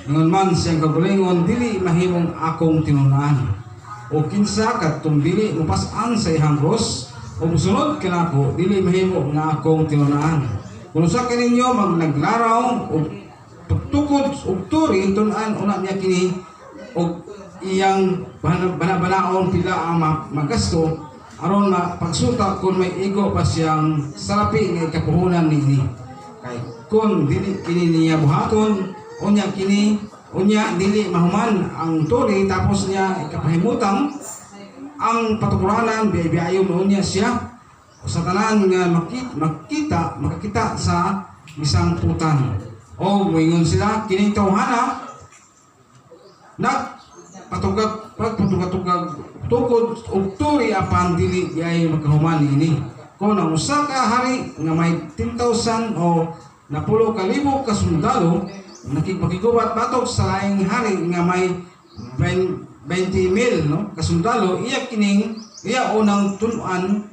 Ingon man siyang kagalingon, dili mahimong akong tinunaan. O kinsa katong dili mupas-an sa ihang cross, o musunod kanako, dili mahimo nga akong tinunaan. Kung sa kaninyo magnaglarao o tukod o turi, tunan una niya kini o iyang banabanaon pila ang magasto aron pagsuta kung may igo pa siyang salapi ng kapuhunan nini. Kay kung dili kini niya buhaton, unya kini unya dili mahuman ang turi tapos niya ikapahimutang ang patukuranan biyayon unya siya sa tanan nga makakita sa isang putan. O moingon sila kining tawhana pagpatugag tukod og turi apan dili diay makahuman ini. Kung ang usa ka hari nga may 10,000 o 10,000 ka sundalo nakipagigubat batok sa laing hari nga may 20,000 no kasundalo, iya unang tunuan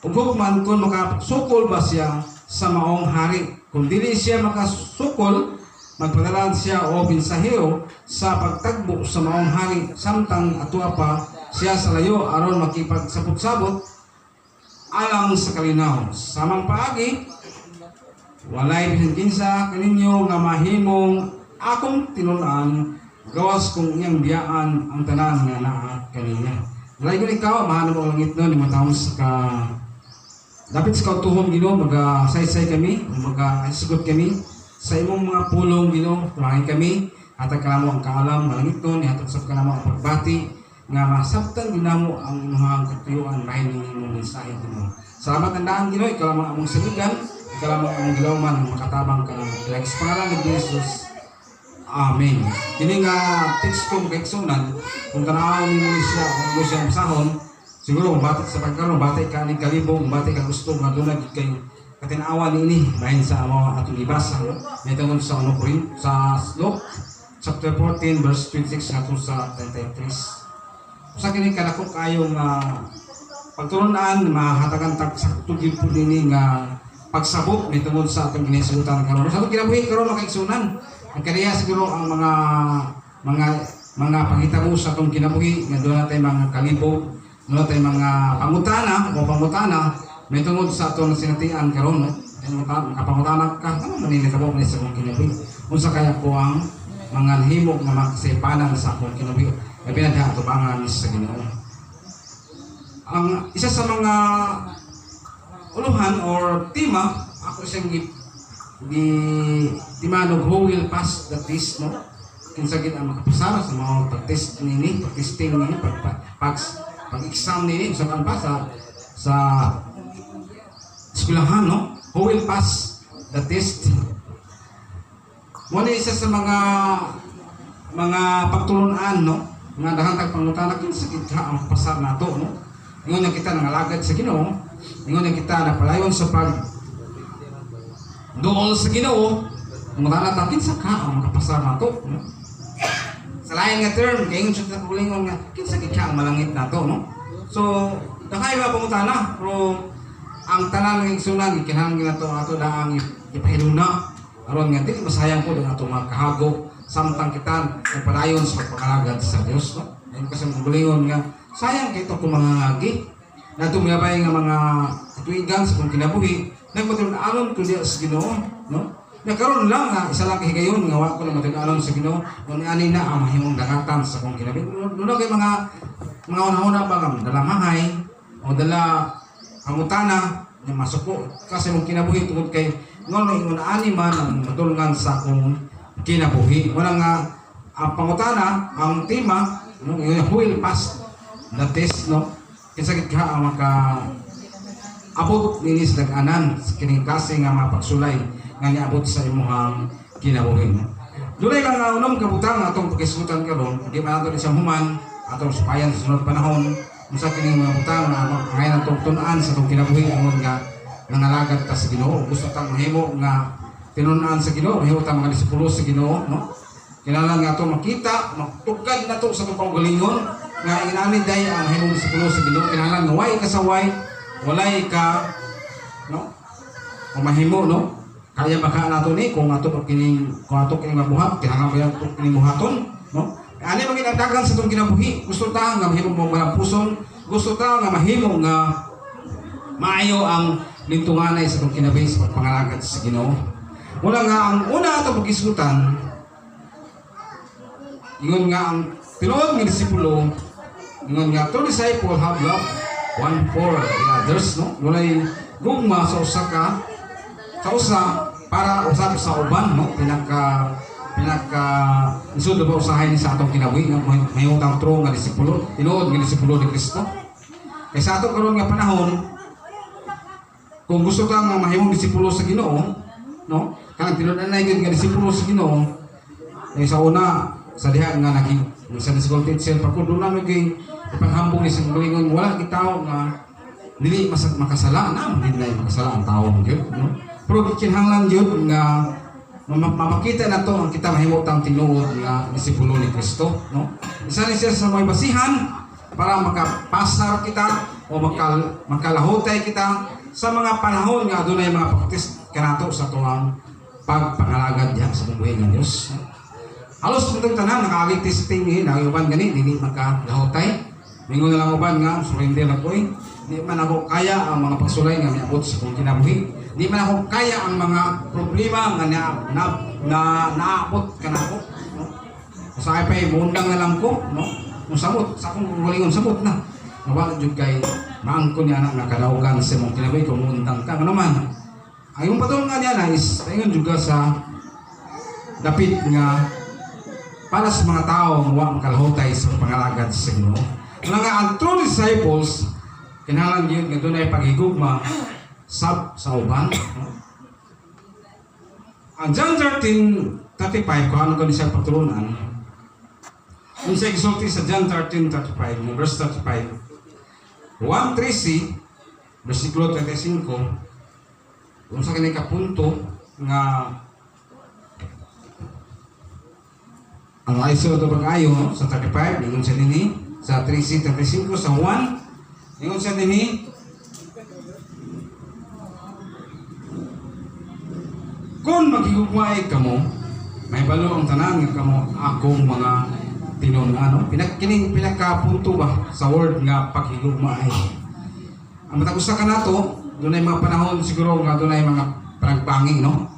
ug hukman kung makasukol ba siya sa maong hari. Kung dili siya makasukol, magpadala siya o binsahero sa pagtagbo sa maong hari samtang atwa pa siya sa layo aron makipagsabot-sabot alang sa kalinaw. Samang paagi walay bisan kinsa kaninyo nga mahimong akong tinunan gawas kung iyang biyaan ang tanan nga naa kaniya. Walay kun ikaw mahalo mo langit no lima taon sa dapat sa kautuhon Ginoo magasaysay kami, magasugot kami sa imong mga pulong Ginoo. Tulungan kami hatag kanamo ang kaalam malangit no hatag sab kanamo ang pagbati nga masabtan ginamo ang imong katuyuan bahin ning imong mensahe Ginoo. Salamat ang daan Ginoo, ikaw lamang among saligan. Kalamang ang gilawman makatabang ka ng like sa pangalan ni Jesus. Amen. Kini nga text kong kaigsunan kung tanawon mo siya kung mo siya masahon siguro batik sa pagkaroon batik ka ni kalibong batik ka gusto nga dunag kay katinawan ini bahin sa mga atong ibasa may tungod sa ano Corinth sa Luke chapter 14 verse 26 hangtod sa 33. Usa kini kanako kayong pagturunan mahatagan tag sakto gyud pud nini nga pagsabot may tungod sa atong ginasutan karon. Sa atong kinabuhi karon makaigsunan. Ang kaniya siguro ang mga panghitabo sa atong kinabuhi nga doon natin mga kalibog, doon natin mga pangutana may tungod sa atong sinatian karon no. Kapangutana ka, ano manila ka mo sa atong kinabuhi. Unsa kaya ko ang mga himog nga makasipanan sa atong kinabuhi. Nga pinagatubangan sa Ginoo. Ang isa sa mga uluhan or tema ako siyang timanog who will pass the test no kinsa gid ang makapasara sa mga pag-test nini pag-testing nini pag-exam nini sa pasa sa eskwelahan no who will pass the test mo ni isa sa mga pagtulunan no nga dahang tagpangutana kinsa gid ang makapasar nato no ingon na kita nangalagad sa Ginoo. Ingon na kita napalayon sa dool sa Ginoo. Kung matanatakit sa ka ang makapasar nato no? Sa lain nga term kaya ingon siya kulingon nga kinsa gid ka ang malangit nato no? So dakay ba pangutana pero ang tanan ng igsunan gikinahanglan nato ato daang ipahiluna aron nga dili masayang po ang ato mga kahago samtang kita napadayon sa pagpangalagad sa Dios no? Ayun kasi kulingon nga sayang kay ito kung mga ngagi na tumiyabay nga mga katuigan sa kong kinabuhi nagmatunan kundi sa Ginoo no? Nagkaroon lang nga isa lang kahigayon nga wala ko na matunan sa Ginoo kung ani na ang mahimong dagatan sa kong kinabuhi. Doon kay mga una-una ba nga dalamahay o dala pangutana na masuko kasi mong kinabuhi tungkol kay ngon ani man ang matulungan sa kong kinabuhi. Wala nga ang pangutana ang tema no who will pass the test no kinsa gid ka ang abot nini sa dag-anan sa kining klase nga mapagsulay nga niabot sa imong kinabuhi. Dunay mga unom kabutang atong pagkisutan karon di man ato siyang human atong supayan sa sunod panahon unsa kining mga butang na ngayon atong tun-an sa atong kinabuhi ingon nga nangalagad ta sa Ginoo gusto tang mahimo nga tinun-an sa Ginoo mahimo ta mga disipulo sa Ginoo no kinahanglan nga ato makita matugad nato sa atong kaugalingon nga inanid day ang mahimong disipulo sa Ginoo kinahanglan nga way kasaway walay ka no o mahimo no Kaya baka nato ni kung ato kining mabuhat, kinahanglan ba yan kining buhaton, no? Ani man ginadagan sa itong kinabuhi, gusto ta nga mahimo mo malampuson, gusto ta nga mahimo nga maayo ang lintunganay sa itong kinabuhi sa pagpangalagad sa Ginoo. Muna nga ang una ato pagisutan, ingon nga ang tinuod nga disipulo, ingon nga to disciple have love one for the others, no? Walay gugma sa usa para usab sa uban, no? Pinaka isod ba usahay ni sa atong kinabuhi nga mahimutang true nga disipulo, tinuod nga disipulo ni Kristo. Kay sa ato karon nga panahon, kung gusto ka nga mahimong disipulo sa Ginoo, no? Kanang tinuod-anay gyud nga disipulo sa Ginoo, ay sa una sa diha nga naging sa school teacher pa ko do na maging ipanghambong ni sa galingon wala gitaw nga dili makasala na hindi makasala ang tawo gyud, no? Pero kinahanglan gyud nga mamakita na to ang kita mahimutang tinuod nga disipulo ni Kristo, no? Isa ni siya sa may basihan para makapasar kita o makalahutay kita sa mga panahon nga adunay mga paktis kanato sa tuwang pagpangalagad diha sa buhay ng Dios. Halos itong tanan nakakagig testing ni uban gani dili makalahutay. Mingon na lang uban nga surrender ako eh. Di man ako kaya ang mga pagsulay nga miabot sa kong kinabuhi. Di man ako kaya ang mga problema nga naabot kanako, no? Usahay pa mundang na lang ko, no? Kung samot, sa akong galingon samot na. Mawala jud kay maangkon ni anak nga kadaugan sa mong kinabuhi kung mundang ka naman. Ang yung patulong nga niya na is ayun juga sa dapit nga para sa mga tao nga makalahutay sa pangalagad sa Ginoo. Nga ang true disciples kinahanglan gyud nga dunay paghigugma sa uban. Ang John 13:35 kung ano ko siya pagtulunan. Kung siya exulti sa John 13:35, verse 35. 1:3c, versikulo 35, kung sa kanyang kapunto nga ang ISO ito pag-ayo sa 35, ingon siya nini, sa 3c 35, sa 1, ingon siya nini, kung magigugmaay kamo, may balo ang tanan nga kamo akong mga tinun-ano. Pinakapunto ba sa word nga paghigugmaay. Ang matagusta ka na to, doon ay mga panahon siguro nga doon ay mga panagbanging, no?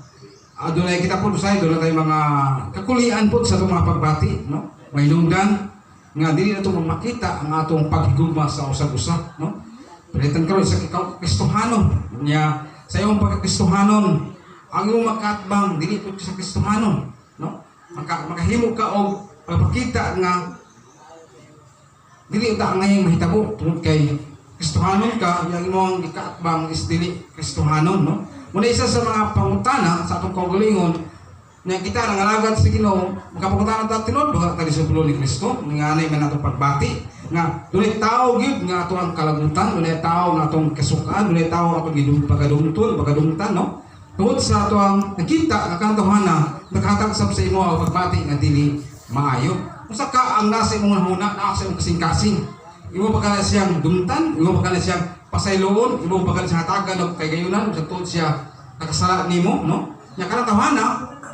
Doon ay kita po sa doon ay mga kakulian po sa itong mga pagbati, no? May nungdan nga dili na itong makita ang atong paghigugma sa usag-usa, no? Palitan karon sa ikaw Kristohanon niya sa iyong pagkakristohanon. Ang iyong makatbang, dili po sa Kristohanon, no? Makahimo ka o pagpakita nga dili uta ngayong mahitabo tungod kay Kristohanon ka, yung imong ikatbang is dili Kristohanon, no? Muna isa sa mga pangutana sa atong kaugalingon na kita nangalagad sa Ginoo, makapangutana ta tinod ba ta disipulo ni Kristo, nga anay man atong pagbati nga dunay tao gyud nga ato ang kalagutan, dunay tao nga atong kasukaan, dunay tao atong pagadungtan, no? Tungod sa ato ang nakita nga kantuhana nakahatag sab sa imo ang pagbati nga dili maayo. Usa ka ang nasa imong huna, nasa imong kasing-kasing. Imo pa kana siyang dumtan, imo pa kana siyang pasayloon, imo pa kana siyang hatagan og kay gayunan sa tuod siya nakasala nimo, no? Nya kana tawhana,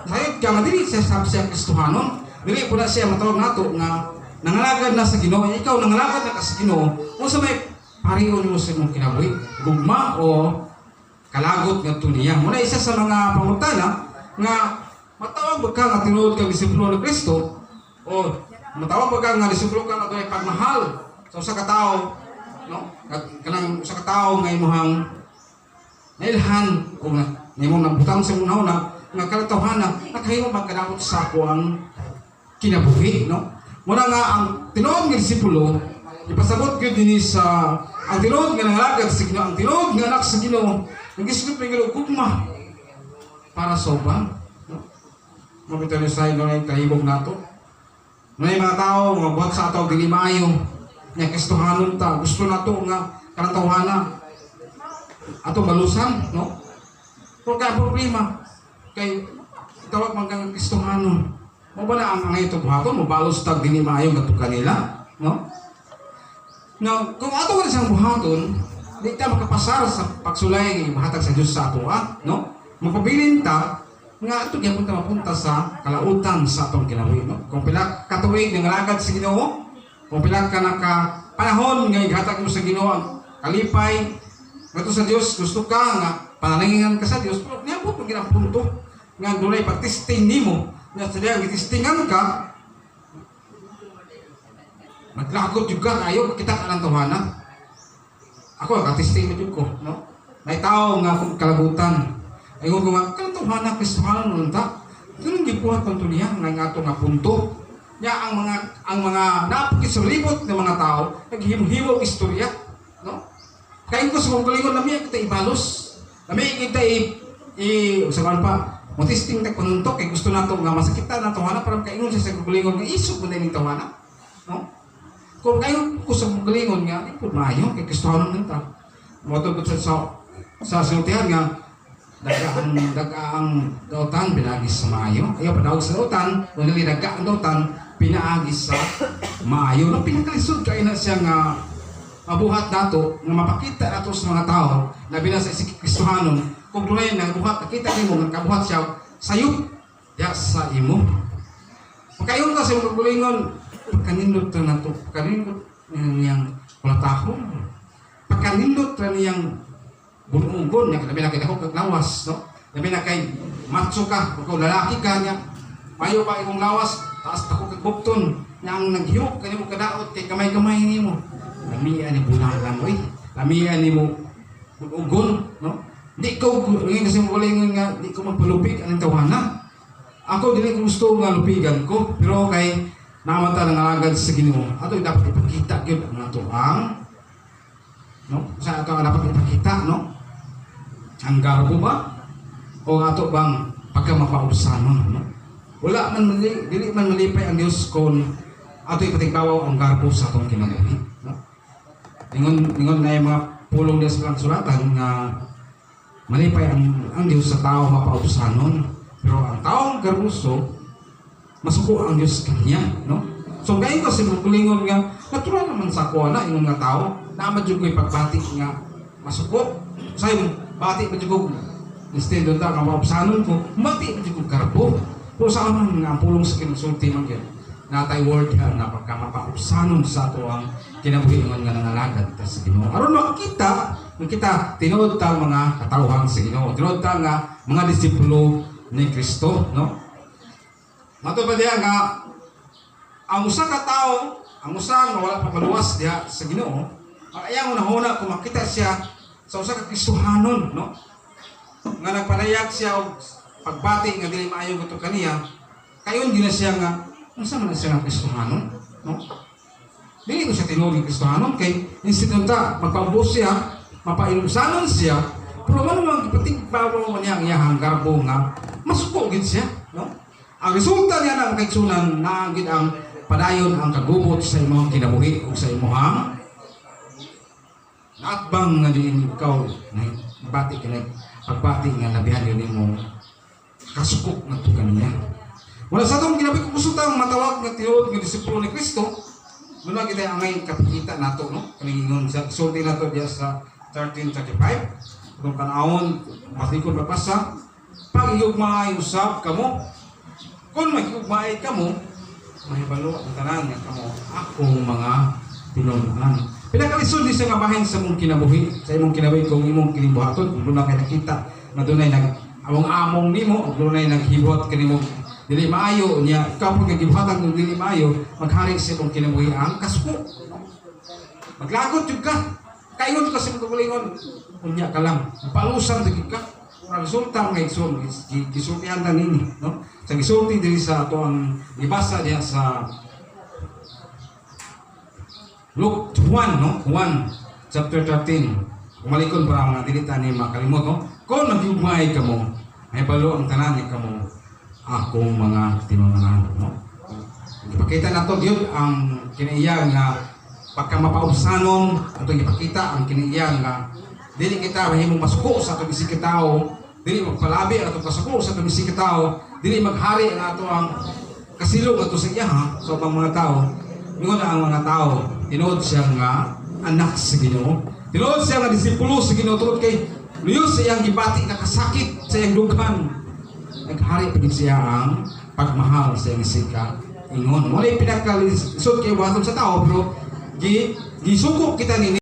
sayod ka nga dili siya sab siya Kristohanon. Dili pud siya matawag nato nga nangalagad na sa Ginoo. Ikaw nangalagad na ka sa Ginoo, unsa may pariyon mo sa imong kinabuhi? Gugma o kalagot nga tuniya. Muna isa sa mga pangutana nga matawag ba ka nga tinuod kang disipulo ni Kristo o matawag ba ka nga disipulo ka nga doy pagmahal sa usa ka tawo, no? Kanang usa ka tawo nga imong nailhan o nga imong nabutang sa imong na nga kalatuhana nakahimo magkadamot sa ako ang kinabuhi, no? Muna nga ang tinuod nga disipulo ipasabot gyud dinhi sa ang tinuod nga nangalagad sa Ginoo, ang tinuod nga anak sa Ginoo nag-isip ng Ginoo gugma para sa uban, no? Mabitaw niyo sa inyo na kahibog nato. May mga tao nga buhat sa ato dili maayo nga Kristohanon ta, gusto nato nga kanang tawhana ato balusan, no? Pero kaya problema kay tawag man kang Kristohanon. Mo ba na ang ito buhaton mo balos tag dili maayo ngadto kanila, no? Now, kung ato wala siyang buhaton, di ta makapasar sa pagsulay ng mahatag sa Diyos sa ato, no? Magpabilin ta nga ato gyapon ta mapunta sa kalautan sa atong kinabuhi, no? Kung pila ka tuig nga nalagad sa Ginoo, kung pila ka naka panahon nga ihatag mo sa Ginoo ang kalipay ngadto sa Dios, gusto ka nga panalingan ka sa Dios, pero niabot mo ginang punto nga dunay pagtesting nimo nga sa diya gitistingan ka, maglagot jud ka ayo kita ka lang tawhana. Ako ka-testing jud ko, no? May tao nga akong kalabutan. Ayun ko nga kalatuhana Kristohanon nun ta. Ganun gibuhat ang tulihan nga ato nga punto. Nya ang mga napakisaribot ng mga tao naghimo-himo istorya, no? Kain ko sa kong kalingon nami kita ibalos. Nami kita usapan pa. Mo testing ta kununtok kay gusto nato nga masakita nato hana para kaingon sa kalingon nga isog man ning tawhana, no? Kung kayo ko sa galingon nga, di po maayo, kay Kristohanon nun ta. Matugod sa sinutihan nga, dagaang dautan, pinagis sa maayo. Ayaw padawag sa dautan, kung nili dagaang dautan, pinaagis sa maayo. Nang pinakalisod, kaya na siya nga mabuhat nato, nga mapakita nato sa mga tao, na binasa si Kristohanon, kung dunay na buhat, nakita mo, nga kabuhat siya, sayop, ya sa imo. Pagkayon ka sa mga galingon, pagkanindot na nato, pagkanindot niyang kulatahon, pagkanindot na niyang bunugon niya, labi na kay ako kaglawas, no? Labi na kay macho ka, kung lalaki ka niya, mayo pa ikong lawas, taas ako kagbukton, niya ang naghiyok, kanimo kadaot, kay kamay-kamay ni mo. Lamian ni bunalan, oy. Lamian ni mo bunugon, no? Di ko, ngayon kasi mawalingon nga, di ko magpalupig ang tawhana. Ako, dili ko gusto nga lupigan ko, pero kay namata ng alagad sa Ginoo, ato dapat ipakita gyud ang ato ang, no? Sa ato dapat ipakita, no? Ang garbo ba o ato bang pagkamapausanon, no? Wala man dili man malipay ang Dios kon ato ipatigbawaw ang garbo sa atong kinabuhi, no? Ingon na yung mga pulong Dios lang suratan nga malipay ang Dios sa tao mapausanon, pero ang taong garbuso masuko ang Diyos kanya, no? So ngayon kasi magkulingon nga, natural naman sa kuha na yung mga tao, na madyo ko'y pagbati nga masuko. Sa'yo, bati madyo ko, instead doon ta, kawapasanon ko, bati madyo ko karpo. Pero saan man nga ang pulong sa kinonsulti man yun, natay word na pagkamapausanon sa ato ang kinabuhingon nga nangalagad ta sa Ginoo. Aron makita, tinood ta mga katawhan sa Ginoo, tinood ta nga mga disipulo ni Kristo, no? Mato ba diya nga ang usa ka tao, ang usa nga wala pa maluwas diha sa Ginoo, ang ayang unahuna kung makita siya sa usa ka Kristohanon, no? Nga nagpanayag siya og pagbati nga dili maayo gusto kaniya, kayon di na siya nga unsa man siya nga Kristohanon, no? Dili ko siya tinuod ng Kristohanon kay instead ta magpaubos siya, mapailusanon siya, pero man man ipatigbawo man niya ang iyang garbo nga masuko gid siya, no? Ang resulta niya ng kaigsunan na gid ang padayon ang kagubot sa imong kinabuhi o sa imong naatbang nga diin ikaw na bati ka na pagbati nga labihan yun mo kasukok na ito kaniya. Wala sa itong kinabuhi kung gusto tayong matawag na tinuod ng disipulo ni Kristo, muna kita ang ngayon kapikita na ito, no? Kaningon sa isulti na ito diya sa 13:35. Kung kanahon, masikon papasa, pag-iugmay usap kamo, kung mag-iugmay kamo, mahibalo ang tanan nga kamo, akong mga tinunan. Pinakalisod di sa nga bahin sa imong kinabuhi, sa imong kinabuhi kung imong kinibuhaton, kung doon na kayo nakita, na doon ay among nimo, doon ay naghibuhat kanimo dili maayo niya, ikaw pag naghibuhatan kung dili maayo, maghari sa imong kinabuhi ang kasuko. Maglagot yun ka, kaingon ka sa magkakulingon, unya ka lang, palusan sa ka. Ang resulta ng igsoon, gisultihan na nini, no? Sa gisulti dili sa ato ang ibasa diya sa Luke 1, no? 1, chapter 13. Kumalikon para mga dilita ni makalimot, no? Kung nag-ugmay ka mo, ay balo ang tanan ni ka mo, akong mga tinunan, no? Ipakita na to, yun, ang kinaiya nga pagkamapausanon, ato ipakita ang kinaiya nga dili kita mahimong masuko sa atong bisig katao, dili magpalabi ang atong kasuko sa atong bisig katao, dili maghari ang ato ang kasilong ato sa iya, ha? So ang mga tao, ingon ang mga tao, tinuod siya nga anak sa Ginoo, tinuod siya nga disipulo sa Ginoo, tungod kay luyos sa iyang gibati nakasakit sa iyang dughan. Naghari pa siya ang pagmahal sa iyang sika. Ingon, wala yung pinakalisod kayo buhaton sa tao, pero gisukok kita nini